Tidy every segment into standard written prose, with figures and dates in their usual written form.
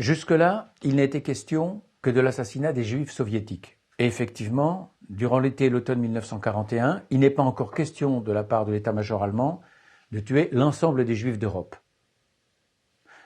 Jusque-là, il n'a été question que de l'assassinat des Juifs soviétiques. Et effectivement, durant l'été et l'automne 1941, il n'est pas encore question de la part de l'état-major allemand de tuer l'ensemble des Juifs d'Europe.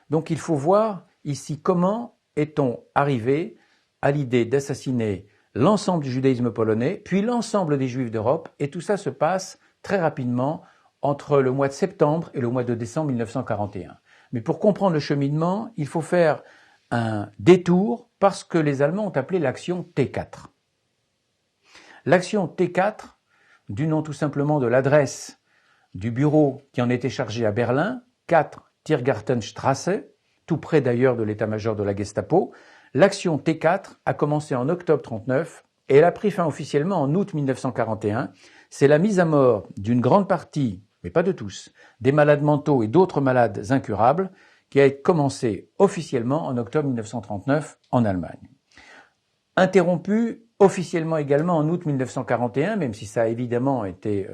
Donc il faut voir ici comment est-on arrivé à l'idée d'assassiner l'ensemble du judaïsme polonais, puis l'ensemble des Juifs d'Europe, et tout ça se passe très rapidement entre le mois de septembre et le mois de décembre 1941. Mais pour comprendre le cheminement, il faut faire un détour par ce que les Allemands ont appelé l'action T4. L'action T4, du nom tout simplement de l'adresse du bureau qui en était chargé à Berlin, 4 Tiergartenstrasse, tout près d'ailleurs de l'état-major de la Gestapo, l'action T4 a commencé en octobre 1939 et elle a pris fin officiellement en août 1941. C'est la mise à mort d'une grande partie, mais pas de tous, des malades mentaux et d'autres malades incurables qui a commencé officiellement en octobre 1939 en Allemagne. Interrompu officiellement également en août 1941, même si ça a évidemment été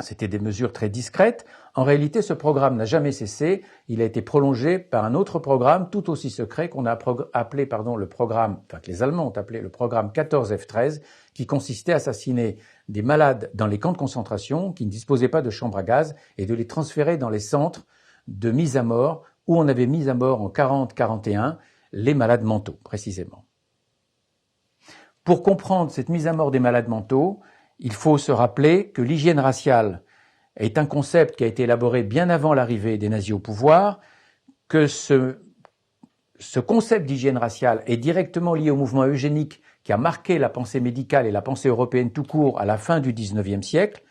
c'était des mesures très discrètes. En réalité, ce programme n'a jamais cessé. Il a été prolongé par un autre programme tout aussi secret qu'on a appelé, le programme, enfin que les Allemands ont appelé le programme 14F13, qui consistait à assassiner des malades dans les camps de concentration qui ne disposaient pas de chambres à gaz et de les transférer dans les centres de mise à mort où on avait mis à mort en 40-41 les malades mentaux, précisément. Pour comprendre cette mise à mort des malades mentaux, il faut se rappeler que l'hygiène raciale est un concept qui a été élaboré bien avant l'arrivée des nazis au pouvoir, que ce concept d'hygiène raciale est directement lié au mouvement eugénique qui a marqué la pensée médicale et la pensée européenne tout court à la fin du XIXe siècle,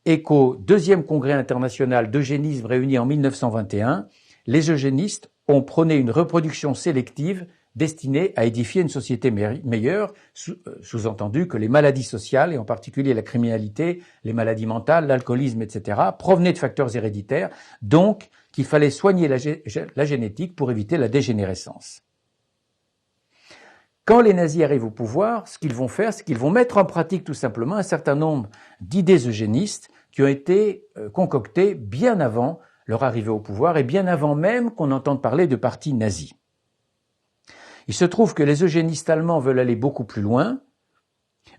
et qu'au deuxième congrès international d'eugénisme réuni en 1921, les eugénistes ont prôné une reproduction sélective destinée à édifier une société meilleure, sous-entendu que les maladies sociales, et en particulier la criminalité, les maladies mentales, l'alcoolisme, etc., provenaient de facteurs héréditaires, donc qu'il fallait soigner la génétique pour éviter la dégénérescence. Quand les nazis arrivent au pouvoir, ce qu'ils vont faire, c'est qu'ils vont mettre en pratique tout simplement un certain nombre d'idées eugénistes qui ont été concoctées bien avant leur arrivée au pouvoir et bien avant même qu'on entende parler de parti nazi. Il se trouve que les eugénistes allemands veulent aller beaucoup plus loin,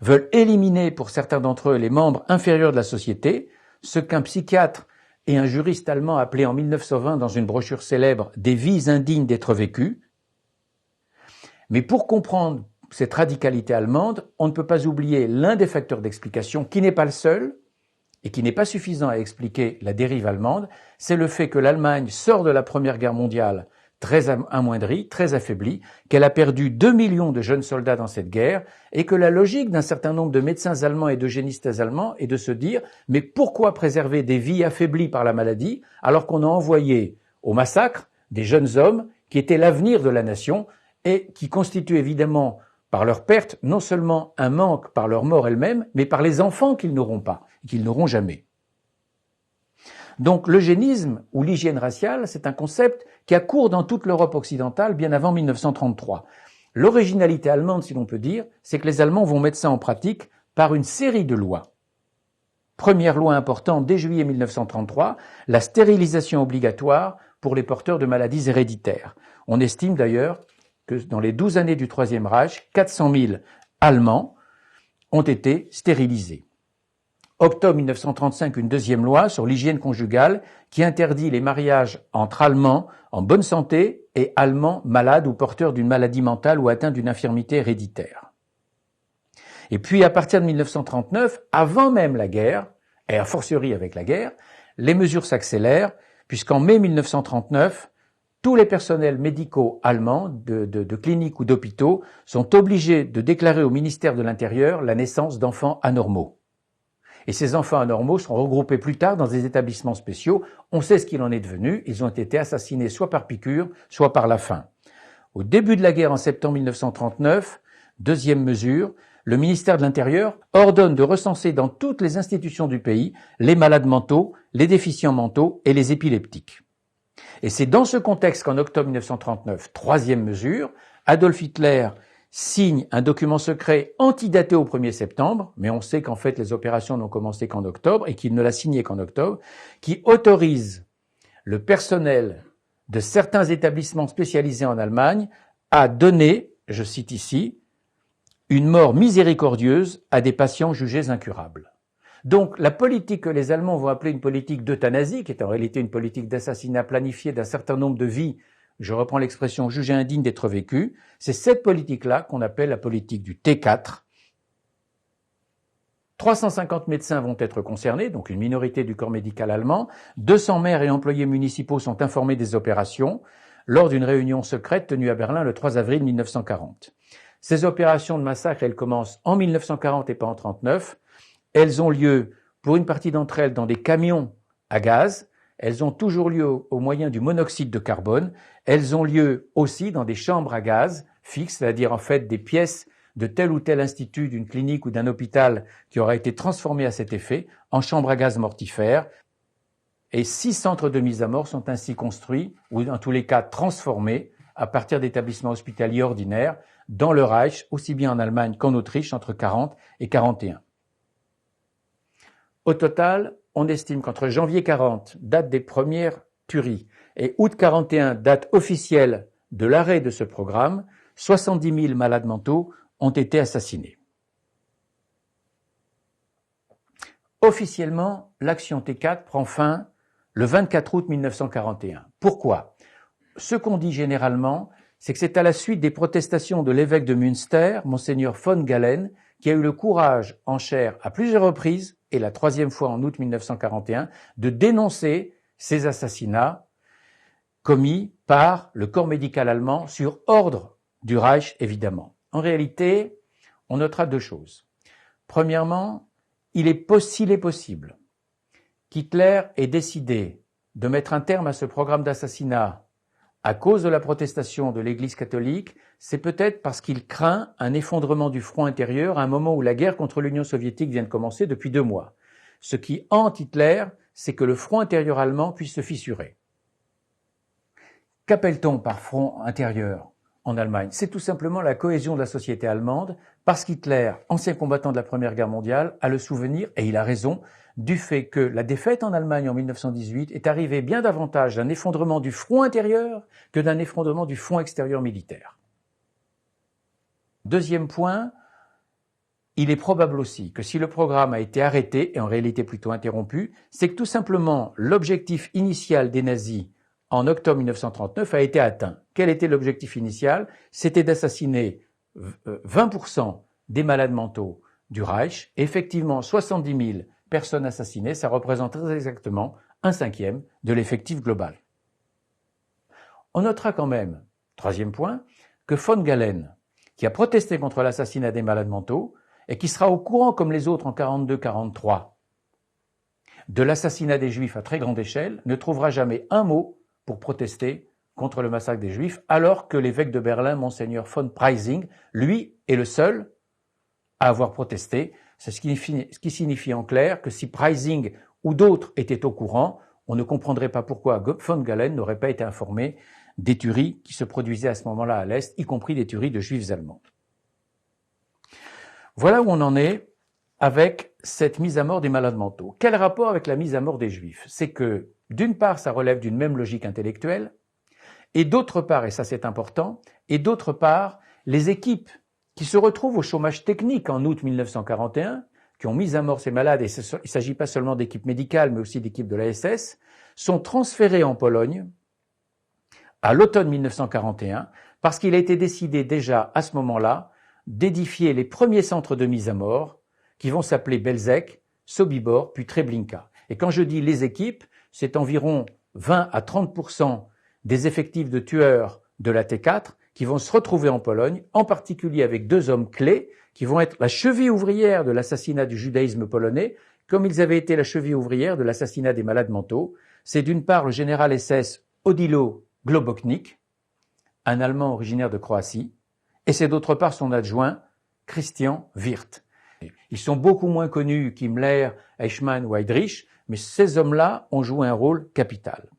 veulent éliminer pour certains d'entre eux les membres inférieurs de la société, ce qu'un psychiatre et un juriste allemand appelaient en 1920 dans une brochure célèbre « des vies indignes d'être vécues ». Mais pour comprendre cette radicalité allemande, on ne peut pas oublier l'un des facteurs d'explication, qui n'est pas le seul et qui n'est pas suffisant à expliquer la dérive allemande, c'est le fait que l'Allemagne sort de la Première Guerre mondiale très amoindrie, très affaiblie, qu'elle a perdu 2 millions de jeunes soldats dans cette guerre et que la logique d'un certain nombre de médecins allemands et d'eugénistes allemands est de se dire « mais pourquoi préserver des vies affaiblies par la maladie alors qu'on a envoyé au massacre des jeunes hommes qui étaient l'avenir de la nation et qui constituent évidemment par leur perte non seulement un manque par leur mort elle-même, mais par les enfants qu'ils n'auront pas, qu'ils n'auront jamais ». Donc l'eugénisme ou l'hygiène raciale, c'est un concept qui a cours dans toute l'Europe occidentale bien avant 1933. L'originalité allemande, si l'on peut dire, c'est que les Allemands vont mettre ça en pratique par une série de lois. Première loi importante dès juillet 1933, la stérilisation obligatoire pour les porteurs de maladies héréditaires. On estime d'ailleurs que dans les 12 années du Troisième Reich, 400 000 Allemands ont été stérilisés. Octobre 1935, une deuxième loi sur l'hygiène conjugale qui interdit les mariages entre Allemands en bonne santé et Allemands malades ou porteurs d'une maladie mentale ou atteints d'une infirmité héréditaire. Et puis, à partir de 1939, avant même la guerre, et a fortiori avec la guerre, les mesures s'accélèrent, puisqu'en mai 1939, tous les personnels médicaux allemands de cliniques ou d'hôpitaux sont obligés de déclarer au ministère de l'Intérieur la naissance d'enfants anormaux. Et ces enfants anormaux seront regroupés plus tard dans des établissements spéciaux. On sait ce qu'il en est devenu. Ils ont été assassinés soit par piqûre, soit par la faim. Au début de la guerre en septembre 1939, deuxième mesure, le ministère de l'Intérieur ordonne de recenser dans toutes les institutions du pays les malades mentaux, les déficients mentaux et les épileptiques. Et c'est dans ce contexte qu'en octobre 1939, troisième mesure, Adolf Hitler signe un document secret antidaté au 1er septembre, mais on sait qu'en fait les opérations n'ont commencé qu'en octobre et qu'il ne l'a signé qu'en octobre, qui autorise le personnel de certains établissements spécialisés en Allemagne a donné, je cite ici, une mort miséricordieuse à des patients jugés incurables. Donc la politique que les Allemands vont appeler une politique d'euthanasie, qui est en réalité une politique d'assassinat planifié d'un certain nombre de vies, je reprends l'expression jugées indignes d'être vécues, c'est cette politique-là qu'on appelle la politique du T4. 350 médecins vont être concernés, donc une minorité du corps médical allemand. 200 maires et employés municipaux sont informés des opérations lors d'une réunion secrète tenue à Berlin le 3 avril 1940. Ces opérations de massacre, elles commencent en 1940 et pas en 1939. Elles ont lieu, pour une partie d'entre elles, dans des camions à gaz. Elles ont toujours lieu au moyen du monoxyde de carbone. Elles ont lieu aussi dans des chambres à gaz fixes, c'est-à-dire en fait des pièces de tel ou tel institut, d'une clinique ou d'un hôpital qui aura été transformé à cet effet en chambre à gaz mortifère. Et 6 centres de mise à mort sont ainsi construits, ou dans tous les cas transformés, à partir d'établissements hospitaliers ordinaires, dans le Reich, aussi bien en Allemagne qu'en Autriche, entre 40 et 41. Au total, on estime qu'entre janvier 40, date des premières tueries, et août 41, date officielle de l'arrêt de ce programme, 70 000 malades mentaux ont été assassinés. Officiellement, l'action T4 prend fin le 24 août 1941. Pourquoi? Ce qu'on dit généralement, c'est que c'est à la suite des protestations de l'évêque de Münster, Monseigneur von Galen, qui a eu le courage, en chair à plusieurs reprises, et la 3e fois en août 1941, de dénoncer ces assassinats commis par le corps médical allemand sur ordre du Reich, évidemment. En réalité, on notera 2 choses. Premièrement, s'il est possible qu'Hitler ait décidé de mettre un terme à ce programme d'assassinat à cause de la protestation de l'Église catholique, c'est peut-être parce qu'il craint un effondrement du front intérieur à un moment où la guerre contre l'Union soviétique vient de commencer depuis 2 mois. Ce qui hante Hitler, c'est que le front intérieur allemand puisse se fissurer. Qu'appelle-t-on par front intérieur en Allemagne? C'est tout simplement la cohésion de la société allemande, parce qu'Hitler, ancien combattant de la Première Guerre mondiale, a le souvenir, et il a raison, du fait que la défaite en Allemagne en 1918 est arrivée bien davantage d'un effondrement du front intérieur que d'un effondrement du front extérieur militaire. Deuxième point, il est probable aussi que si le programme a été arrêté, et en réalité plutôt interrompu, c'est que tout simplement l'objectif initial des nazis en octobre 1939 a été atteint. Quel était l'objectif initial? C'était d'assassiner 20% des malades mentaux du Reich. Effectivement, 70 000 personnes assassinées, ça représente très exactement 1/5 de l'effectif global. On notera quand même, 3e point, que von Galen, qui a protesté contre l'assassinat des malades mentaux et qui sera au courant, comme les autres en 42-43, de l'assassinat des Juifs à très grande échelle, ne trouvera jamais un mot pour protester contre le massacre des Juifs, alors que l'évêque de Berlin, Monseigneur von Preysing, lui, est le seul à avoir protesté. C'est ce qui signifie en clair que si Preysing ou d'autres étaient au courant, on ne comprendrait pas pourquoi von Galen n'aurait pas été informé des tueries qui se produisaient à ce moment-là à l'Est, y compris des tueries de Juifs allemands. Voilà où on en est avec cette mise à mort des malades mentaux. Quel rapport avec la mise à mort des Juifs? C'est que, d'une part, ça relève d'une même logique intellectuelle, et d'autre part, et ça c'est important, et d'autre part, les équipes qui se retrouvent au chômage technique en août 1941, qui ont mis à mort ces malades, et il ne s'agit pas seulement d'équipes médicales, mais aussi d'équipes de la SS, sont transférées en Pologne à l'automne 1941, parce qu'il a été décidé déjà à ce moment-là d'édifier les premiers centres de mise à mort, qui vont s'appeler Belzec, Sobibor, puis Treblinka. Et quand je dis les équipes, c'est environ 20 à 30% des effectifs de tueurs de la T4 qui vont se retrouver en Pologne, en particulier avec 2 hommes clés qui vont être la cheville ouvrière de l'assassinat du judaïsme polonais, comme ils avaient été la cheville ouvrière de l'assassinat des malades mentaux. C'est d'une part le général SS Odilo Globoknik, un Allemand originaire de Croatie, et c'est d'autre part son adjoint Christian Wirth. Ils sont beaucoup moins connus qu'Himmler, Eichmann ou Heydrich, mais ces hommes-là ont joué un rôle capital.